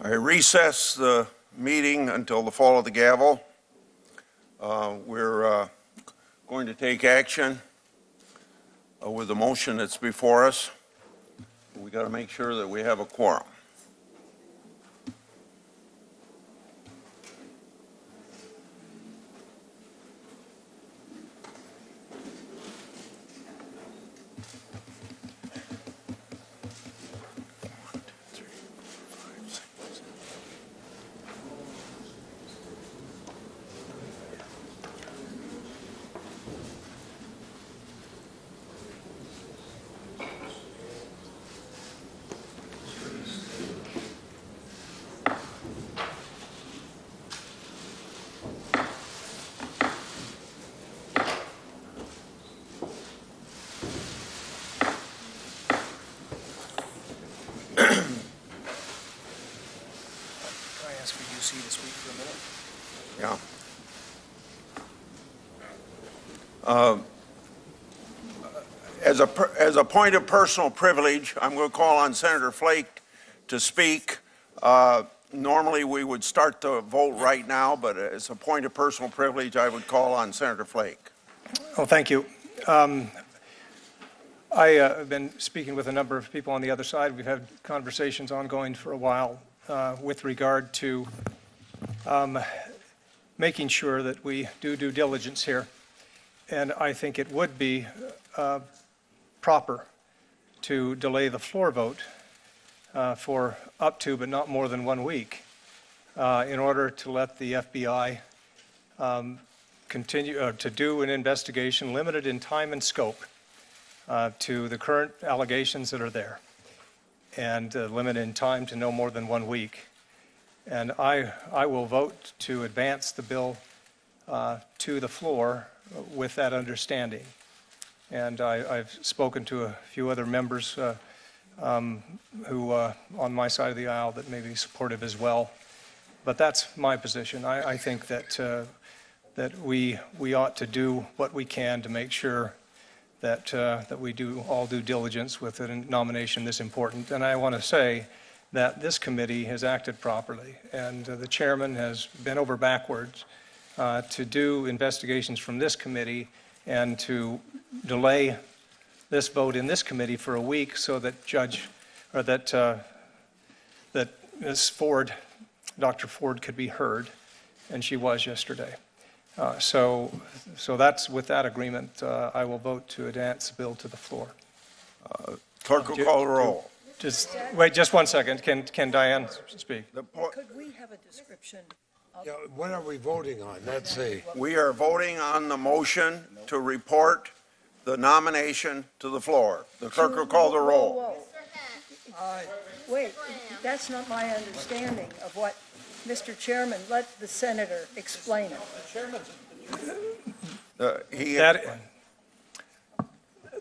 I recess the meeting until the fall of the gavel. We're going to take action with the motion that's before us. We got to make sure that we have a quorum. This week for a minute. Yeah. As a point of personal privilege, I'm going to call on Senator Flake to speak. Normally we would start the vote right now, but as a point of personal privilege, I would call on Senator Flake. Oh, thank you. I have been speaking with a number of people on the other side. We've had conversations ongoing for a while with regard to making sure that we do due diligence here. And I think it would be proper to delay the floor vote for up to, but not more than 1 week, in order to let the FBI continue to do an investigation limited in time and scope to the current allegations that are there, and limited in time to no more than 1 week. And I will vote to advance the bill to the floor with that understanding. And I've spoken to a few other members who on my side of the aisle that may be supportive as well. But that's my position. I think that that we ought to do what we can to make sure that that we do all due diligence with a nomination this important. And I want to say that this committee has acted properly, and the chairman has bent over backwards to do investigations from this committee and to delay this vote in this committee for a week so that that Ms. Ford, Dr. Ford, could be heard, and she was yesterday. So that's with that agreement. I will vote to advance the bill to the floor. Clerk will call the roll. Just wait, just 1 second. Can Diane speak? Could we have a description? Yeah, what are we voting on? Let's see. We are voting on the motion to report the nomination to the floor. The clerk will call the roll. Wait, that's not my understanding of what, Mr. Chairman, let the senator explain it.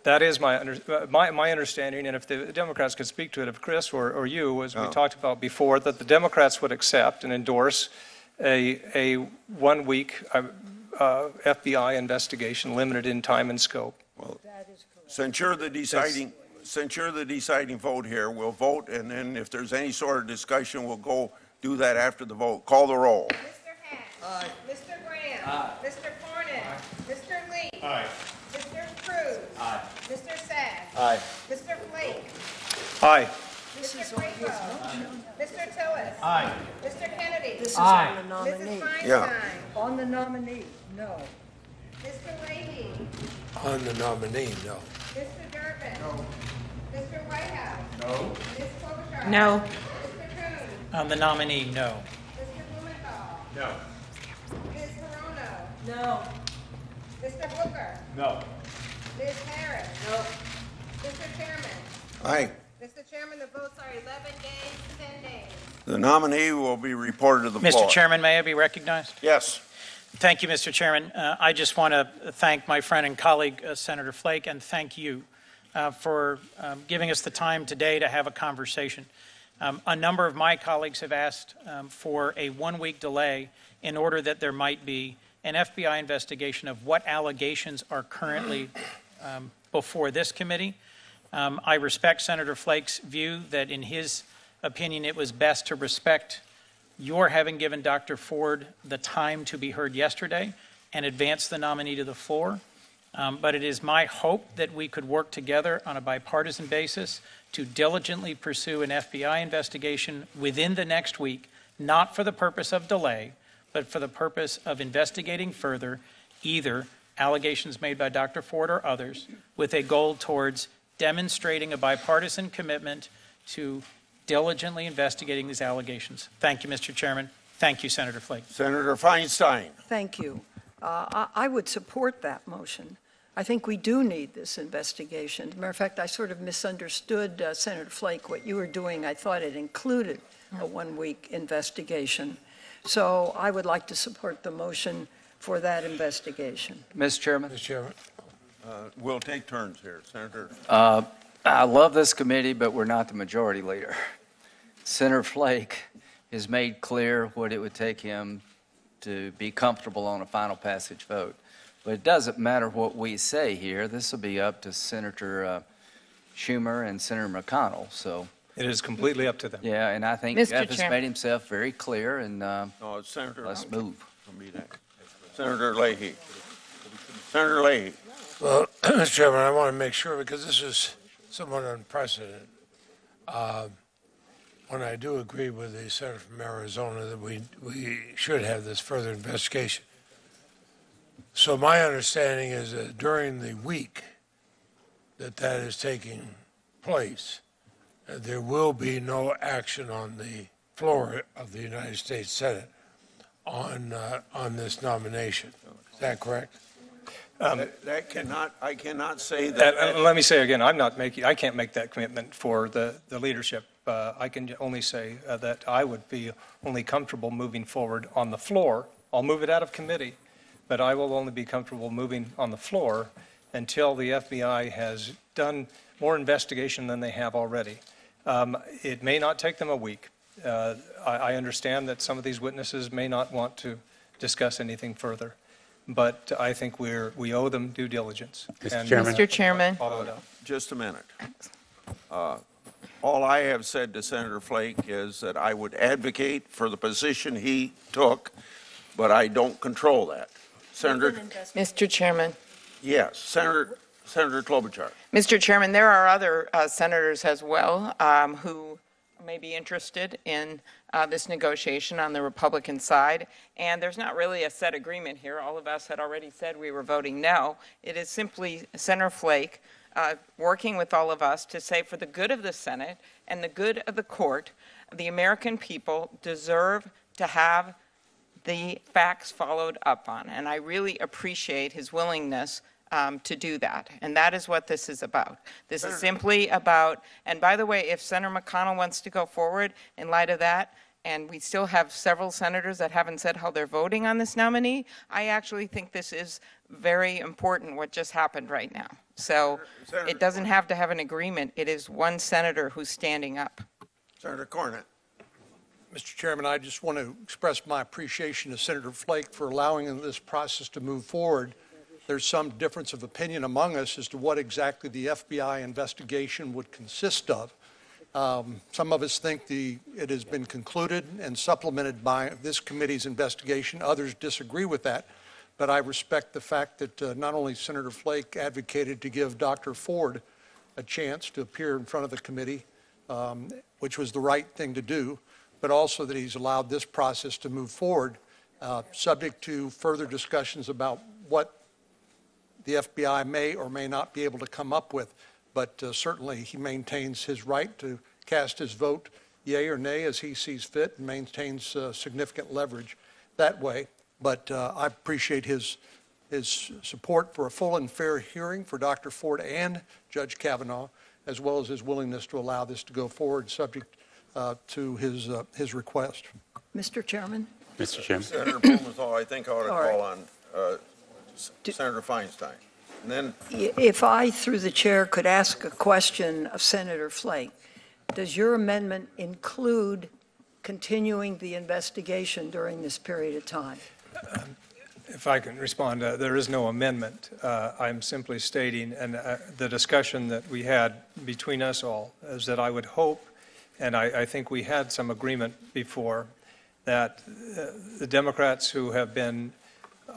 That is my understanding, and if the Democrats could speak to it, if Chris or you, as we talked about before, that the Democrats would accept and endorse a 1 week FBI investigation limited in time and scope. Well, since you're the deciding vote here, we'll vote, and then if there's any sort of discussion, we'll go do that after the vote. Call the roll. Mr. Hatch. Aye. Mr. Graham. Aye. Mr. Cornyn. Aye. Mr. Lee. Aye. Mr. Cruz. Aye. Mr. Sass. Aye. Mr. Flake. Aye. Mr. Crapo. Mr. Tillis. Aye. Mr. Kennedy. This is on the nominee. Mrs. Feinstein. Yeah. On the nominee, no. Mr. Leahy. On the nominee, no. Mr. Durbin. No. Mr. Whitehouse. No. Ms. Klobuchar. No. Mr. Coons. On the nominee, no. Mr. Blumenthal. No. Ms. Hirono. No. Mr. Booker. No. Ms. Harris. No. Mr. Chairman. Aye. Mr. Chairman, the votes are 11 days, 10 days. The nominee will be reported to the floor. Mr. Chairman, may I be recognized? Yes. Thank you, Mr. Chairman. I just want to thank my friend and colleague, Senator Flake, and thank you for giving us the time today to have a conversation. A number of my colleagues have asked for a 1 week delay in order that there might be an FBI investigation of what allegations are currently before this committee. I respect Senator Flake's view that in his opinion, it was best to respect your having given Dr. Ford the time to be heard yesterday and advance the nominee to the floor. But it is my hope that we could work together on a bipartisan basis to diligently pursue an FBI investigation within the next week, not for the purpose of delay, but for the purpose of investigating further either allegations made by Dr. Ford or others, with a goal towards demonstrating a bipartisan commitment to diligently investigating these allegations. Thank you, Mr. Chairman. Thank you, Senator Flake. Senator Feinstein. Thank you. I would support that motion. I think we do need this investigation. As a matter of fact, I sort of misunderstood, Senator Flake, what you were doing. I thought it included a one-week investigation. So I would like to support the motion for that investigation. Mr. Chairman, Mr. Chairman. We'll take turns here. Senator. I love this committee, but we're not the majority leader. Senator Flake has made clear what it would take him to be comfortable on a final passage vote. But it doesn't matter what we say here. This will be up to Senator Schumer and Senator McConnell. So It is completely up to them. yeah, and I think Mr. Jeff has Chairman. made himself very clear, and No, it's Senator. let's move. Senator Leahy. Senator Leahy. Well, Mr. Chairman, I want to make sure, because this is somewhat unprecedented. When I do agree with the senator from Arizona that we should have this further investigation. So my understanding is that during the week that is taking place, there will be no action on the floor of the United States Senate on this nomination. Is that correct? I cannot say that. Let me say again, I can't make that commitment for the leadership. I can only say that I would be only comfortable moving forward on the floor. I'll move it out of committee, but I will only be comfortable moving on the floor until the FBI has done more investigation than they have already. It may not take them a week. I understand that some of these witnesses may not want to discuss anything further, but I think we owe them due diligence. Mr. Chairman. Follow it up. Just a minute. All I have said to Senator Flake is that I would advocate for the position he took, but I don't control that. Senator, Mr. Chairman. yes, Senator Klobuchar. Mr. Chairman, there are other senators as well who may be interested in this negotiation on the Republican side, and there's not really a set agreement here. All of us had already said we were voting no. It is simply Senator Flake working with all of us to say, for the good of the Senate and the good of the court, the American people deserve to have the facts followed up on. And I really appreciate his willingness to do that. And that is what this is about. This is simply about, and by the way, if Senator McConnell wants to go forward in light of that, and we still have several senators that haven't said how they're voting on this nominee, I actually think this is very important what just happened right now. So it doesn't have to have an agreement. It is one senator who's standing up. Senator Cornett. Mr. Chairman, I just want to express my appreciation to Senator Flake for allowing this process to move forward. There's some difference of opinion among us as to what exactly the FBI investigation would consist of. Some of us think it has been concluded and supplemented by this committee's investigation. Others disagree with that. But I respect the fact that not only Senator Flake advocated to give Dr. Ford a chance to appear in front of the committee, which was the right thing to do, but also that he's allowed this process to move forward, subject to further discussions about what the FBI may or may not be able to come up with. But certainly he maintains his right to cast his vote yea or nay as he sees fit, and maintains significant leverage that way. But I appreciate his support for a full and fair hearing for Dr. Ford and Judge Kavanaugh, as well as his willingness to allow this to go forward subject to his request. Mr. Chairman? Mr. Chairman. Senator Blumenthal, I think I ought to All right. call on Senator Feinstein. And then, If I, through the chair, could ask a question of Senator Flake, does your amendment include continuing the investigation during this period of time? If I can respond, there is no amendment. I'm simply stating, and the discussion that we had between us all is that I would hope and I think we had some agreement before that the Democrats who have been,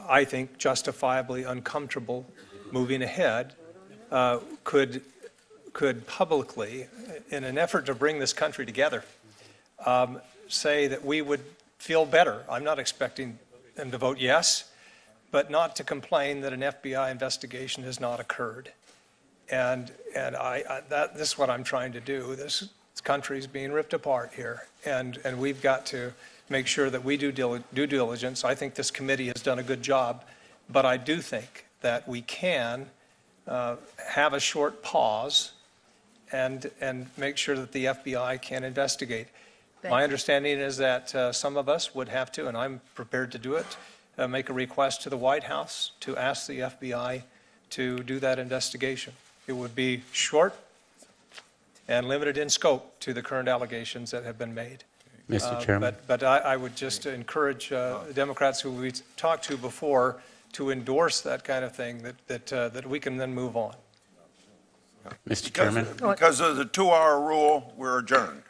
I think, justifiably uncomfortable moving ahead could publicly, in an effort to bring this country together, say that we would feel better. I'm not expecting them to vote yes, but not to complain that an FBI investigation has not occurred. And this is what I'm trying to do. This country is being ripped apart here, and we've got to make sure that we do due diligence. I think this committee has done a good job, but I do think that we can have a short pause and make sure that the FBI can investigate. My understanding is that some of us would have to, and I'm prepared to do it, make a request to the White House to ask the FBI to do that investigation. It would be short and limited in scope to the current allegations that have been made. Mr. Chairman. But I would just encourage Democrats who we talked to before to endorse that kind of thing, that we can then move on. Mr. Chairman. Because of the 2-hour rule, we're adjourned.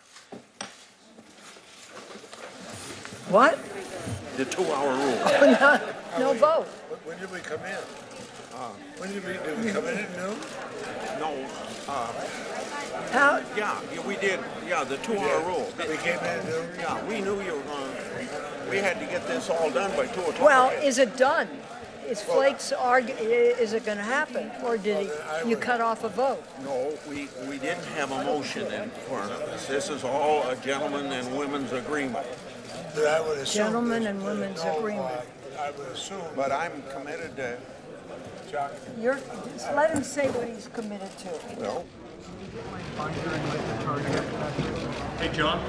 What? The 2-hour rule. No vote. When did we come in? When did we come in at noon? No, How, yeah, we did, yeah, the 2-hour rule. We came in at noon? Yeah, we knew you were going to, we had to get this all done by 2 o'clock. well, is it done? Is Flake's is it going to happen? Or did you cut off a vote? No, we didn't have a motion in front of us. This is all a gentleman and women's agreement. But I would assume. Gentlemen and women's agreement. I would assume. But I'm committed to, Just let him say what he's committed to. well, Hey, John.